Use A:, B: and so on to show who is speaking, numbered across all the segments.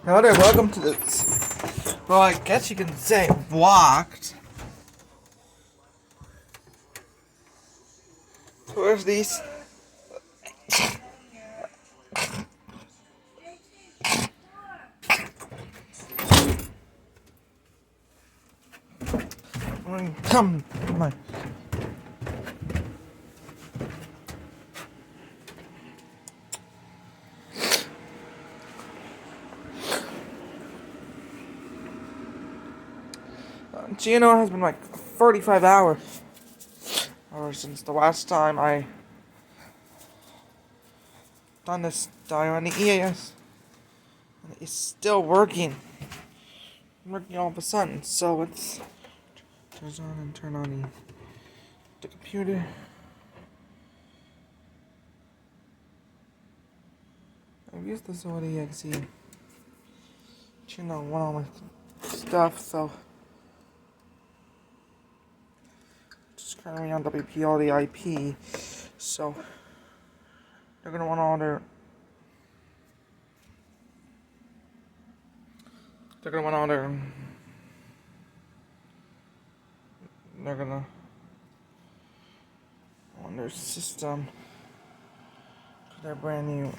A: Hello there, welcome to this. Well, I guess you can say walked towards these. Come on. GNO has been like 35 hours since the last time I done this dial on the EAS. And it's still working. Working all of a sudden, so it's turns on and turn on the computer. I've used this already, exe. Went all my stuff, so just currently on WPLD IP, so they're gonna want all their they're gonna on their system, their brand new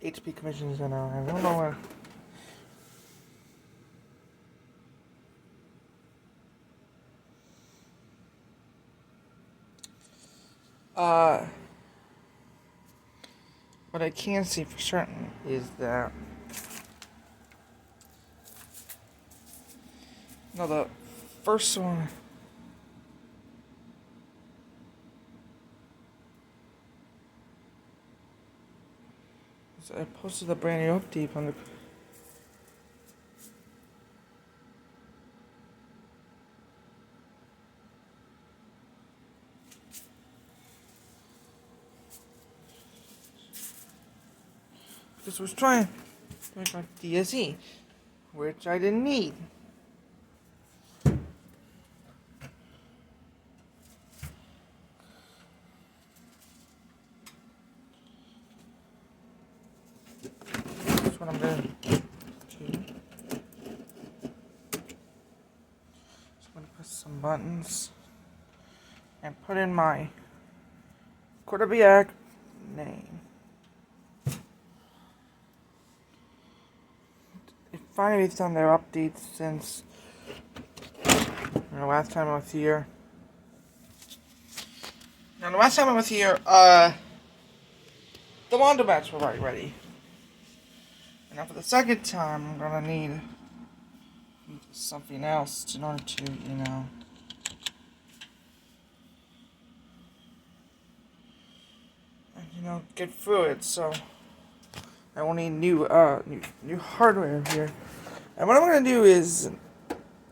A: HP Commission Center. I don't know where. What I can see for certain is that the first one. I posted a brand new update on the. This was trying to make my DSE, which I didn't need. That's what I'm gonna do. Just gonna press some buttons and put in my Quarterback name. Finally, it's done their updates since the last time I was here. Now, the last time I was here, the laundromats were already ready. And now for the second time, I'm gonna need something else in order to, get through it. So I will need new hardware here. And what I'm gonna do is,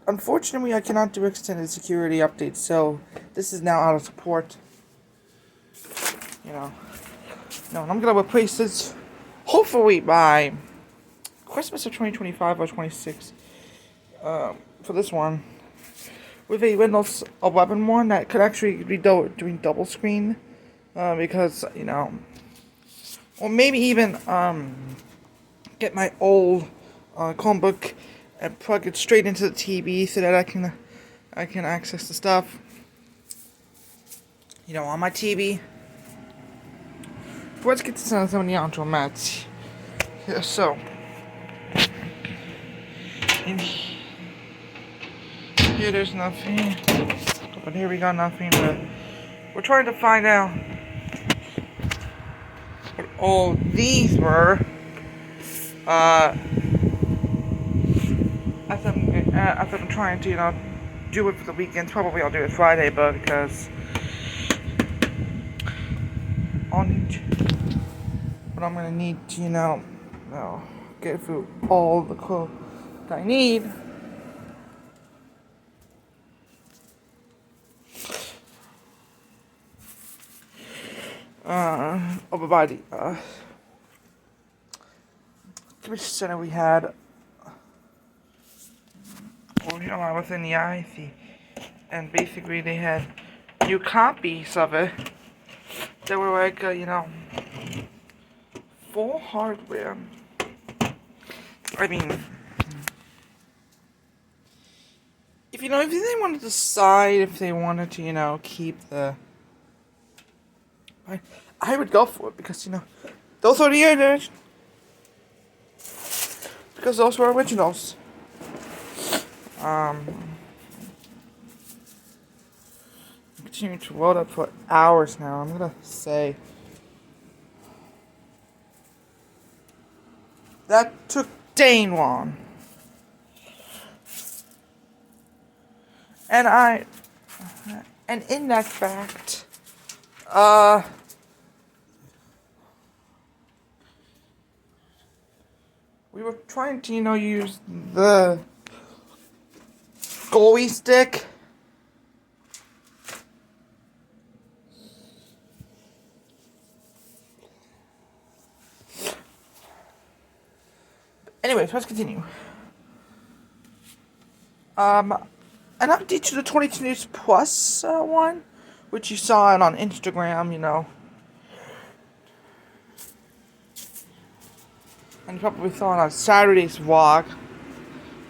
A: unfortunately, I cannot do extended security updates. So this is now out of support. No, and I'm gonna replace this hopefully by Christmas of 2025 or 26. For this one, with a Windows 11 one that could actually be doing double screen, because or maybe even get my old Chromebook and plug it straight into the TV so that I can access the stuff on my TV. Let's get to some of the laundromats. Yeah, so in here there's nothing, but here we got nothing. But we're trying to find out what all these were. As I'm trying to do it for the weekend. Probably I'll do it Friday, but because but I'm gonna need to get through all the code that I need. Over by the commission center we had, within the IC, and basically they had new copies of it. They were like full hardware I mean, if they want to decide if they wanted to, keep the, I would go for it because those are the originals. Because those were originals. Continuing to load up for hours now. I'm gonna say that took dang long. And in that fact, we were trying to, use the goalie stick. Anyways, let's continue. An update to the 22 News Plus one, which you saw it on Instagram, And you probably saw it on Saturday's vlog.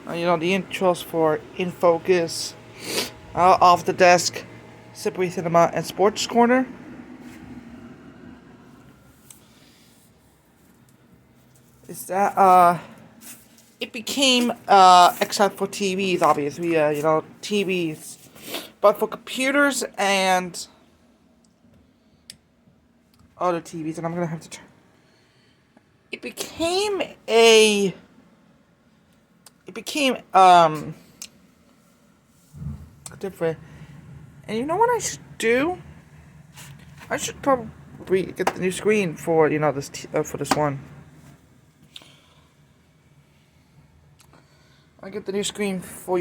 A: The intros for In Focus, Off the Desk, Slippery Cinema, and Sports Corner. Is that, it became, except for TVs, obviously, TVs, but for computers and other TVs, and I'm gonna have to it became different, and you know what I should do? I should probably get the new screen for, this, for this one. I get the new screen for,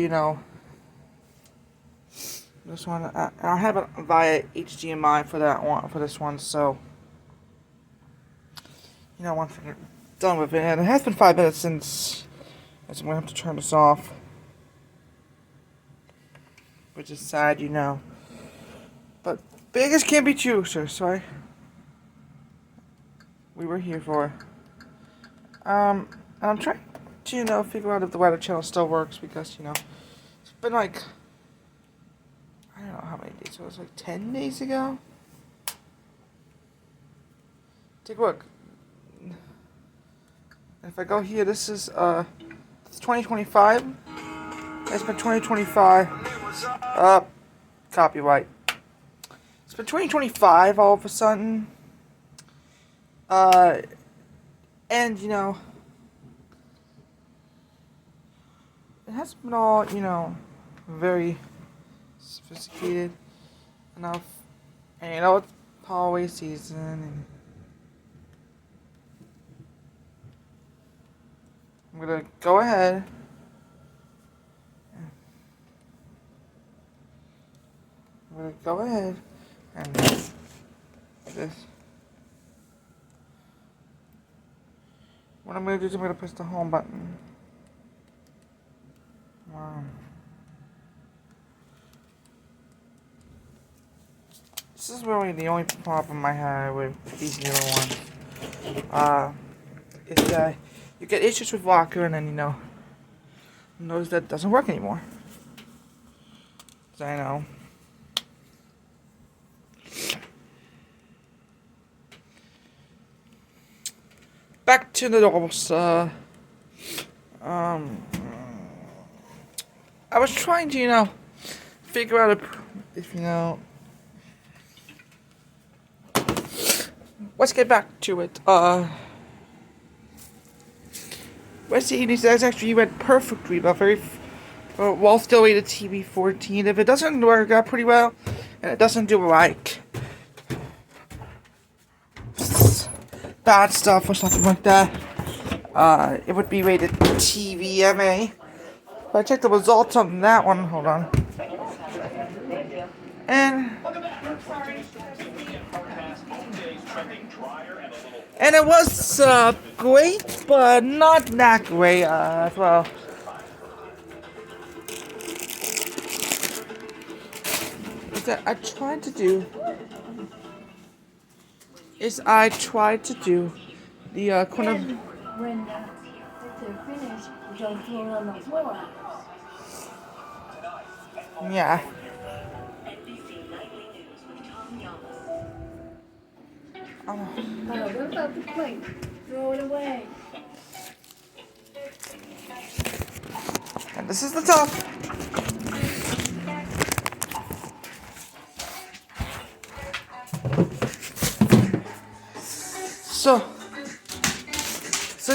A: this one. I have it via HDMI for that one, for this one, so, once I'm done with it, and it has been 5 minutes since, I'm gonna have to turn this off, which is sad, but beggars can't be choosers, so we were here for, I'm trying to, figure out if the Weather Channel still works, because, it's been like, I don't know how many days, it was like 10 days ago? Take a look. If I go here, this is, it's 2025. It's been 2025. Copyright. It's been 2025 all of a sudden. And, it hasn't been all, very sophisticated enough. And, it's holiday season, and I'm gonna go ahead. And this. What I'm gonna do is I'm gonna press the home button. This is really the only problem I have with these newer ones. Is that you get issues with Locker, and then notice that it doesn't work anymore. So I know. Back to the dolls. I was trying to, figure out if let's get back to it. Resident Evil that's actually went perfectly, but while still rated TV 14. If it doesn't work out pretty well, and it doesn't do like bad stuff or something like that, it would be rated TVMA. If I check the results on that one, hold on. And it was great, but not that great as well. That I tried to do the kind of
B: when they're finished, So throwing on those oil hours.
A: Yeah.
C: NBC Nightly News with Tom Yamas.
A: Oh.
B: What about the plate? Throw it away.
A: And this is the top. So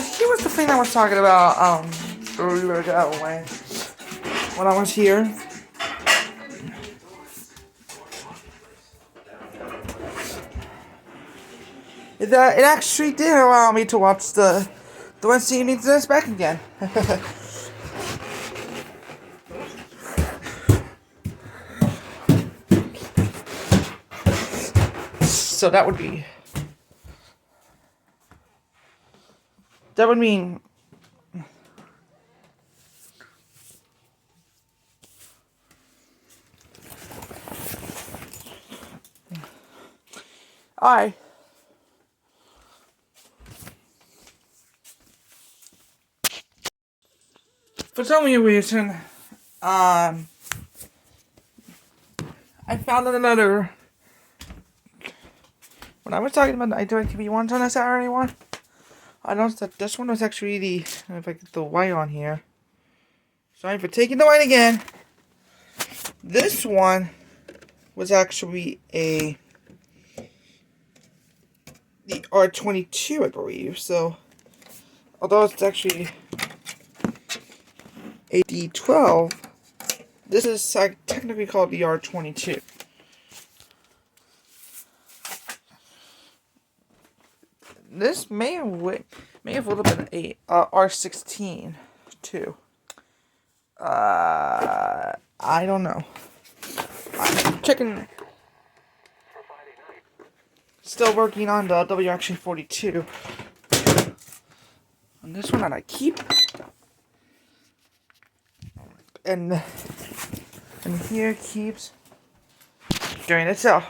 A: here was the thing I was talking about earlier ago when I was here. It actually did allow me to watch the Wednesday evening Tennis back again. So that would mean for some weird reason, I found another. When I was talking about the IDirecTV ones on a Saturday one, I noticed that this one was actually if I get the white on here. Sorry for taking the white again. This one was actually the R22, I believe. So, although it's actually a D12, this is technically called the R22. This may have would have been a R16 too. I don't know. I'm checking. Still working on the WRX42. And this one that I keep. And here keeps doing itself.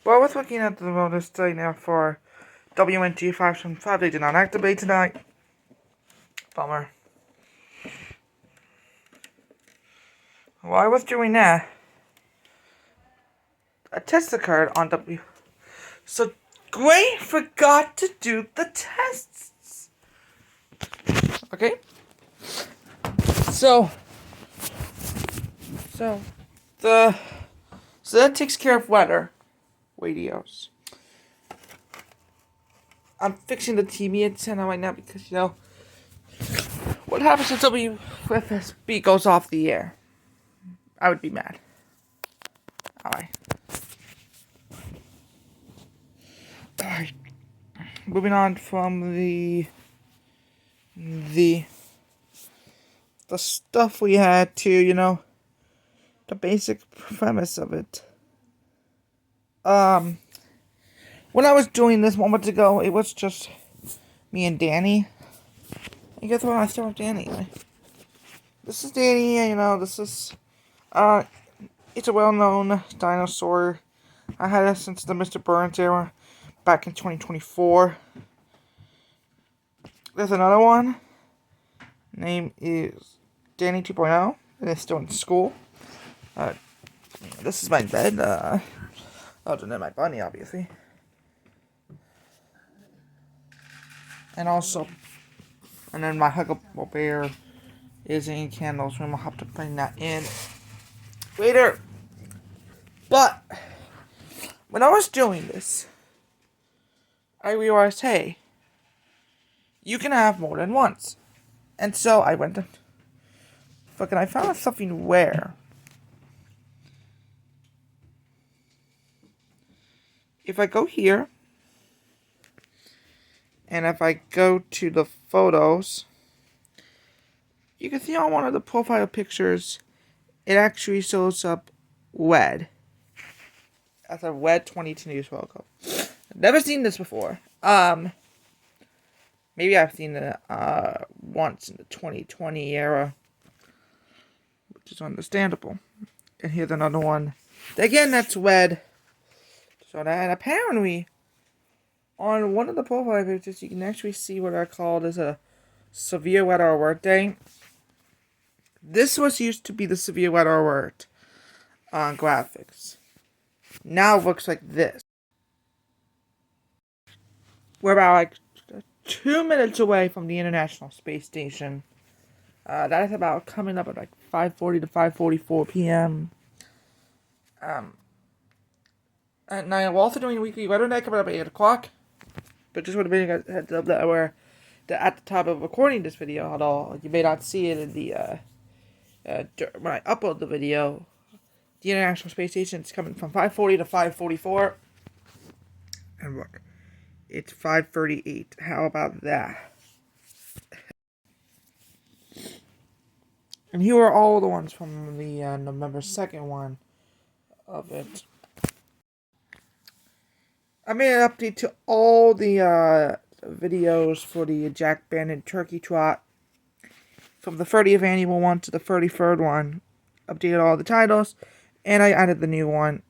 A: Well, I was looking at the motor study now for WNT575. They did not activate tonight. Bummer. While I was doing that, a test occurred on W. So Gray forgot to do the tests. Okay? So that takes care of weather radios. I'm fixing the TV antenna right now because, what happens if WFSB goes off the air? I would be mad. Alright. Moving on from the stuff we had to, the basic premise of it. When I was doing this moments ago, it was just me and Danny. And guess what? I still have Danny. This is Danny, this is, it's a well-known dinosaur. I had it since the Mr. Burns era, back in 2024. There's another one. Name is Danny 2.0, and it's still in school. This is my bed, other than my bunny, obviously. And then my Huggable Bear is in Candle's room. I'll have to bring that in later. But when I was doing this, I realized, hey, you can have more than once. And so I went to I found something rare. If I go here, and if I go to the photos, you can see on one of the profile pictures, it actually shows up WED. That's a WED 22 News logo. I've never seen this before. Maybe I've seen it once in the 2020 era, which is understandable. And here's another one. Again, that's WED. So that, and apparently, on one of the profile pictures, you can actually see what I called as a severe weather alert day. This was used to be the severe weather alert on graphics. Now it looks like this. We're about like 2 minutes away from the International Space Station. That is about coming up at like 5:40 to 5:44 p.m. And now we're also doing a weekly weather day coming up at 8 o'clock. But just want to give you guys a heads up that we're at the time of recording this video, although you may not see it in the when I upload the video. The International Space Station is coming from 5:40 to 5:44. And look, it's 5:38. How about that? And here are all the ones from the November 2nd one of it. I made an update to all the videos for the Jack Bannon Turkey Trot. From the 30th annual one to the 33rd one. Updated all the titles. And I added the new one.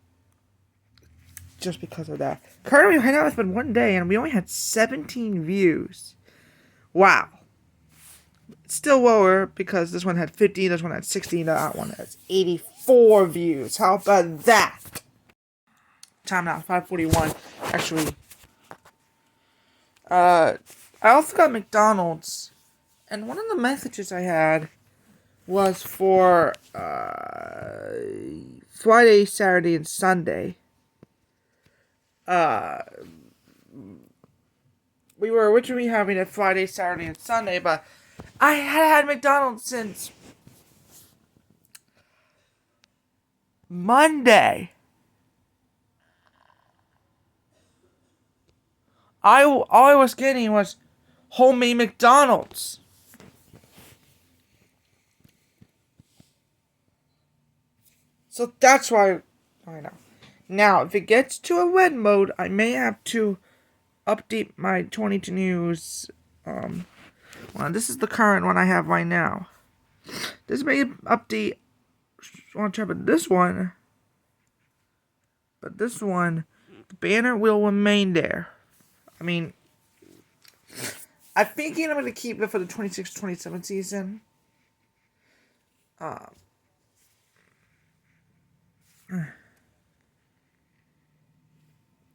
A: Just because of that. Currently, right now it's been 1 day and we only had 17 views. Wow. It's still lower because this one had 50, this one had 60, that one has 84 views. How about that? Time now, 5:41. Actually, I also got McDonald's, and one of the messages I had was for Friday, Saturday, and Sunday. We were originally having it Friday, Saturday, and Sunday, but I had McDonald's since Monday. All I was getting was homemade McDonald's. So that's why I know. Now, if it gets to a red mode, I may have to update my 22 News. Well, this is the current one I have right now. This may update on top of this one. But this one, the banner will remain there. I mean, I'm thinking I'm going to keep it for the 26-27 season. And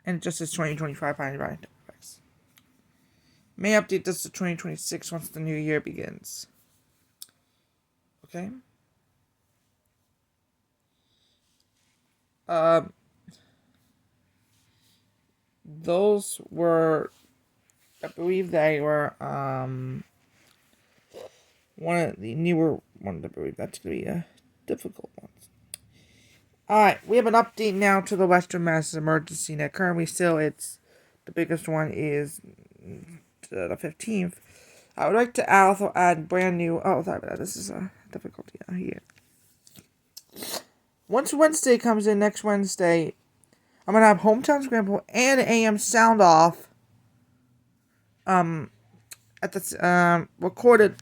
A: it just says 2025 $99. May update this to 2026 once the new year begins. Okay? Those were, I believe they were, one of the newer ones. I believe that's going to be a difficult one. Alright, we have an update now to the Western Mass Emergency Net. Currently still, the biggest one is the 15th. I would like to also add brand new, this is a difficulty here. Once Wednesday comes in, next Wednesday, I'm going to have Hometown Scramble and AM Sound Off at the recorded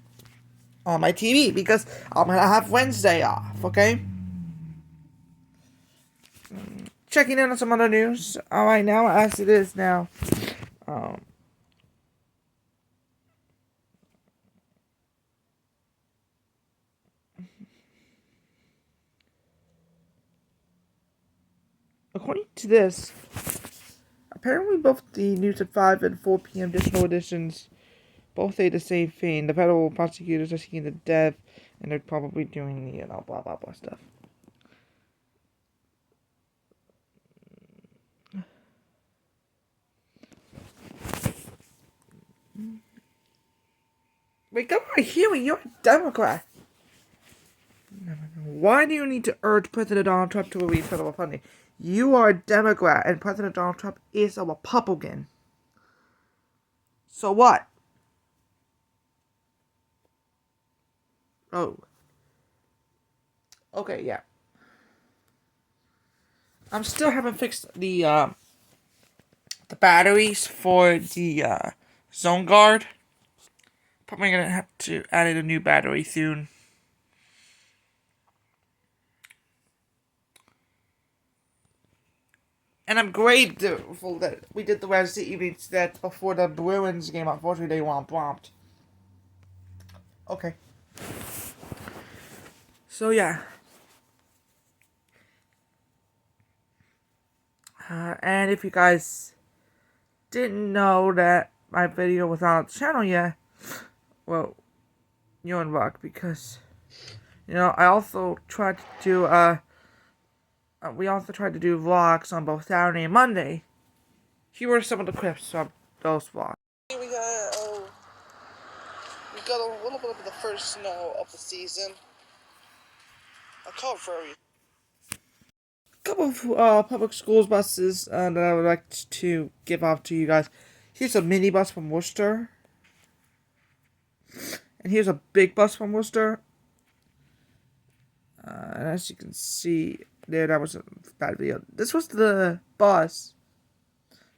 A: on my TV because I'm going to have Wednesday off, okay? Checking in on some other news. Alright, now as it is now. According to this, apparently both the News at 5 and 4 p.m. additional editions both say the same thing. The federal prosecutors are seeking the death, and they're probably doing the, blah, blah, blah stuff. Wait, come on, Huey, you're a Democrat. Why do you need to urge President Donald Trump to release federal funding? You are a Democrat, and President Donald Trump is a Republican. So what? Oh. Okay, yeah. I'm still haven't fixed the batteries for the Zone Guard. Probably gonna have to add in a new battery soon. And I'm grateful that we did the Wednesday evening set before the Bruins game. Unfortunately, they were bumped. Okay. So yeah. And if you guys didn't know that my video was on the channel yet, well, you're in luck because, I also tried to do, we also tried to do vlogs on both Saturday and Monday. Here are some of the clips from those vlogs. We got a little bit of the first snow of the season. I call it for a couple of public schools buses that I would like to give off to you guys. Here's a mini bus from Worcester. And here's a big bus from Worcester. And as you can see there, that was a bad video. This was the bus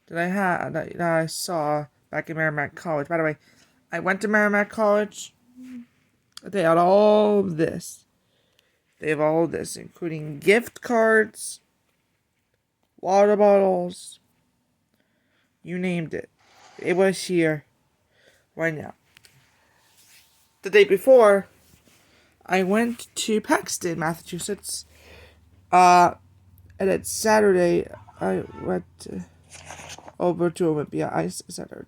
A: that I had, that I saw back in Merrimack College. By the way, I went to Merrimack College. They had all this. They have all this, including gift cards, water bottles, you named it. It was here right now. The day before, I went to Paxton, Massachusetts. And then Saturday, I went over to Olympia. I Saturday.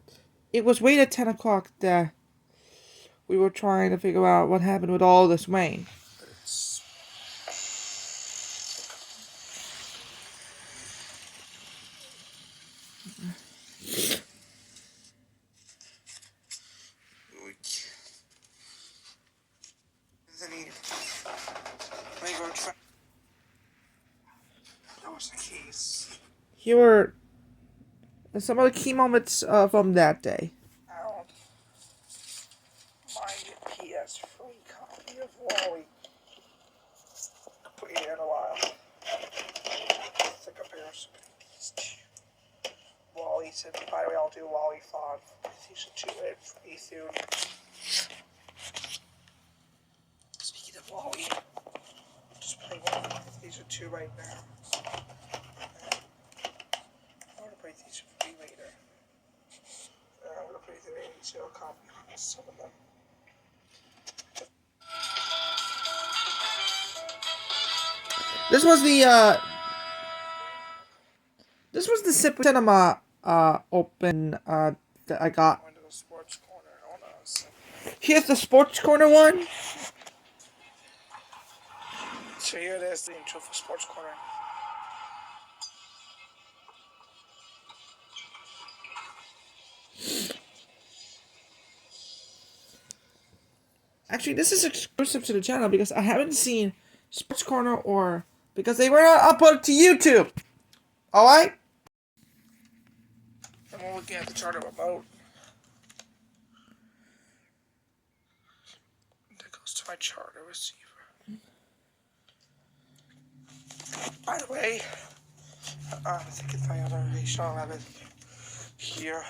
A: It was right at 10 o'clock that we were trying to figure out what happened with all this rain. Here were some of the key moments from that day. My PS3 copy of Wally. Put it in a while. It's a comparison between these two. Wally said, by the way, I'll do Wally 5. Season 2 pretty soon. Speaking of Wally, just play one of Season 2 right now. I'm gonna play Season 3 later. I'm gonna play the 80 copy on some of them. This was the Sip Cinema open that I got. Here's the Sports Corner one. So here it is, the intro for Sports Corner. Actually, this is exclusive to the channel because I haven't seen Sports Corner or because they were not uploaded to YouTube. Alright? And we're looking at the charter remote. That goes to my charter receiver. By the way, I think if I had already shown it here.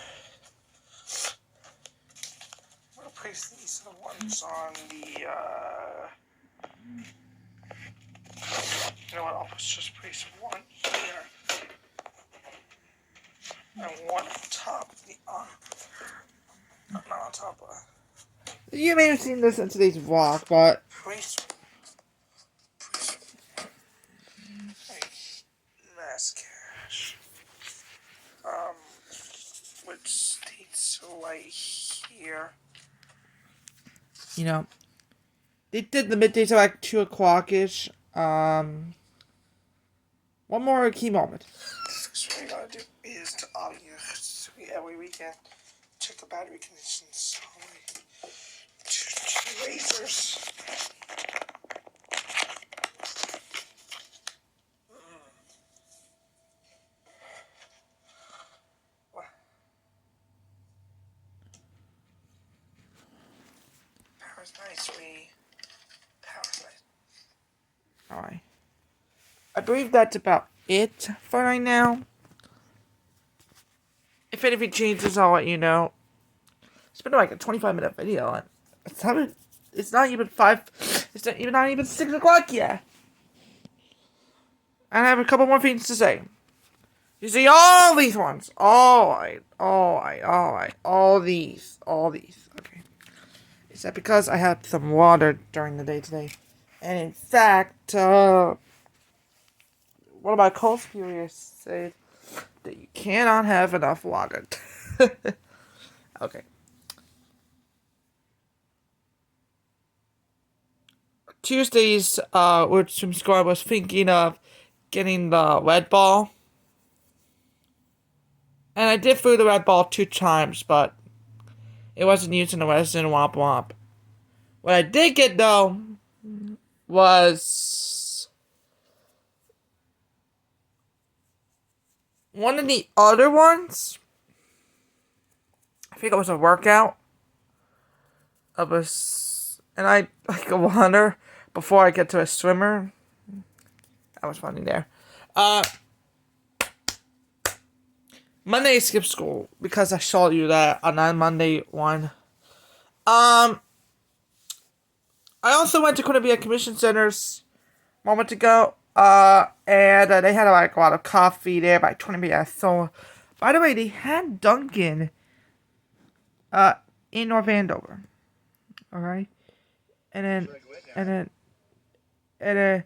A: I'm gonna place these ones on the, you know what, I'll just place one here. And one on top of the, not on top of. You may have seen this in today's vlog, but place mass cash, which states right here. You know, they did the middays at like 2 o'clock-ish. One more key moment. So what I gotta do is to every weekend check the battery conditions on my two razors. Power's nice, power's nice. Alright. I believe that's about it for right now. If anything changes, I'll let you know. It's been like a 25-minute video, and it's not even 6 o'clock yet. And I have a couple more things to say. You see all these ones. All these. Okay. Is that because I had some water during the day today? And in fact, one of my co-superiors said that you cannot have enough water. Okay. Tuesdays, with swim school, I was thinking of getting the red ball. And I did throw the red ball 2 times, but it wasn't used in the Western Womp Womp. What I did get, though, was one of the other ones. I think it was a workout. And I like a water before I get to a swimmer. That was funny there. Monday I skipped school because I showed you that on that Monday one. I also went to Columbia Commission Centers a moment ago. And they had like a lot of coffee there by Columbia. So, by the way, they had Dunkin' in North Andover. Alright? And then I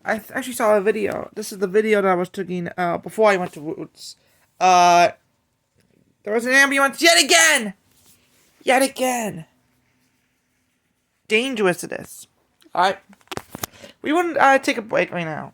A: actually saw a video. This is the video that I was taking before I went to Roots. There was an ambulance yet again! Yet again! Dangerous it is. Alright. We wouldn't take a break right now.